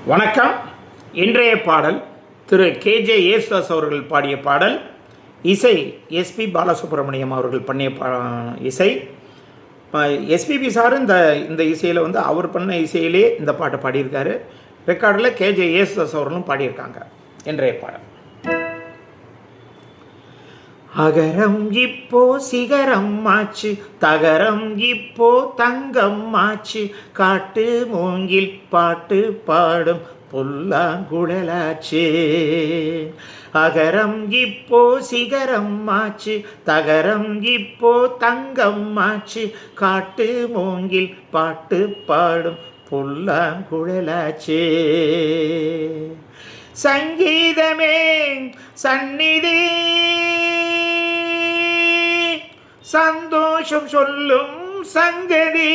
வணக்கம். இன்றைய பாடல் திரு கேஜே யேசுதாஸ் அவர்கள் பாடிய பாடல். இசை எஸ்பி பாலசுப்ரமணியம் அவர்கள் பண்ணிய இசை. எஸ்பிபி சார் இந்த இசையில் அவர் பண்ண இசையிலே இந்த பாட்டை பாடியிருக்காரு. ரெக்கார்டில் கேஜே யேசுதாஸ் அவர்களும் பாடியிருக்காங்க. இன்றைய பாடல். அகரம் இப்போ சிகரம் ஆச்சு, தகரம் இப்போ தங்கம் ஆச்சு, காட்டு மூங்கில் பாட்டு பாடும் புல்லாங்குழலாச்சு. அகரம் இப்போ சிகரம் ஆச்சு, தகரம் இப்போ தங்கம் ஆச்சு, காட்டு மூங்கில் பாட்டு பாடும் புல்லாங்குழலாச்சு. சங்கீதமே சந்நிதி, சந்தோஷம் சொல்லும் சங்கதி.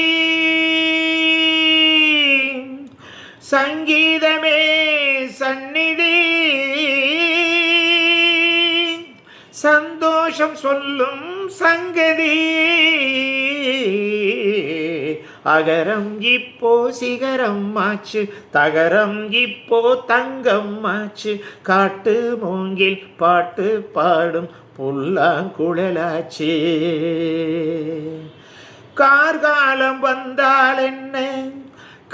சங்கீதமே சந்நிதி, சந்தோஷம் சொல்லும் சங்கதி. அகரம் இப்போ சிகரம் ஆச்சு, தகரம் இப்போ தங்கம் ஆச்சு, காட்டு மூங்கில் பாட்டு பாடும் புல்லாங்குழலாச்சு. கார்காலம் வந்தால் என்ன,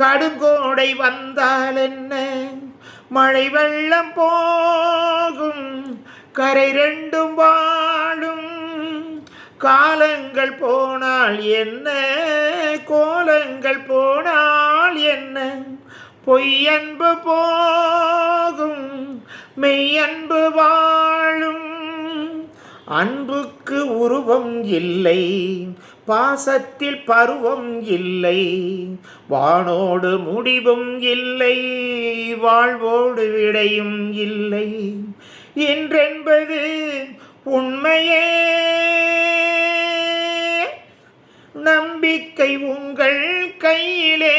கடுங்கோடை வந்தால் என்ன, மழை வெள்ளம் போகும், கரை ரெண்டும் வாழும். காலங்கள் போனால் என்ன, கோலங்கள் போனால் என்ன, பொய்யன்பு போகும், மெய்யன்பு வாழும். அன்புக்கு உருவம் இல்லை, பாசத்தில் பருவம் இல்லை, வானோடு முடிவும் இல்லை, வாழ்வோடு விடையும் இல்லை. என்றென்பது உண்மையே, நம்பிக்கை உங்கள் கையிலே.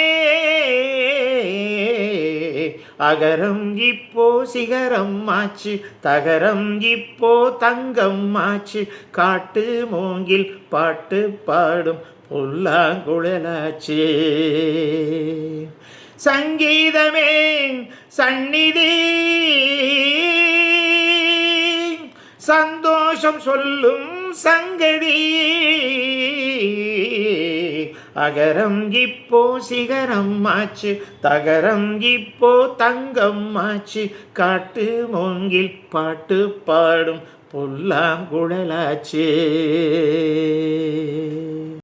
அகரம் இப்போ சிகரம் ஆச்சு, தகரம் இப்போ தங்கம் ஆச்சு, காட்டு மூங்கில் பாட்டு பாடும் புல்லாங்குழலாச்சு. சங்கீதமே சந்நிதி, சந்தோஷம் சொல்லும் சங்கதி. அகரம் இப்போ சிகரம் ஆச்சு, தகரம் இப்போ தங்கம் ஆச்சு, காட்டு மூங்கில் பாட்டு பாடும் புல்லாங்குழலாச்சு.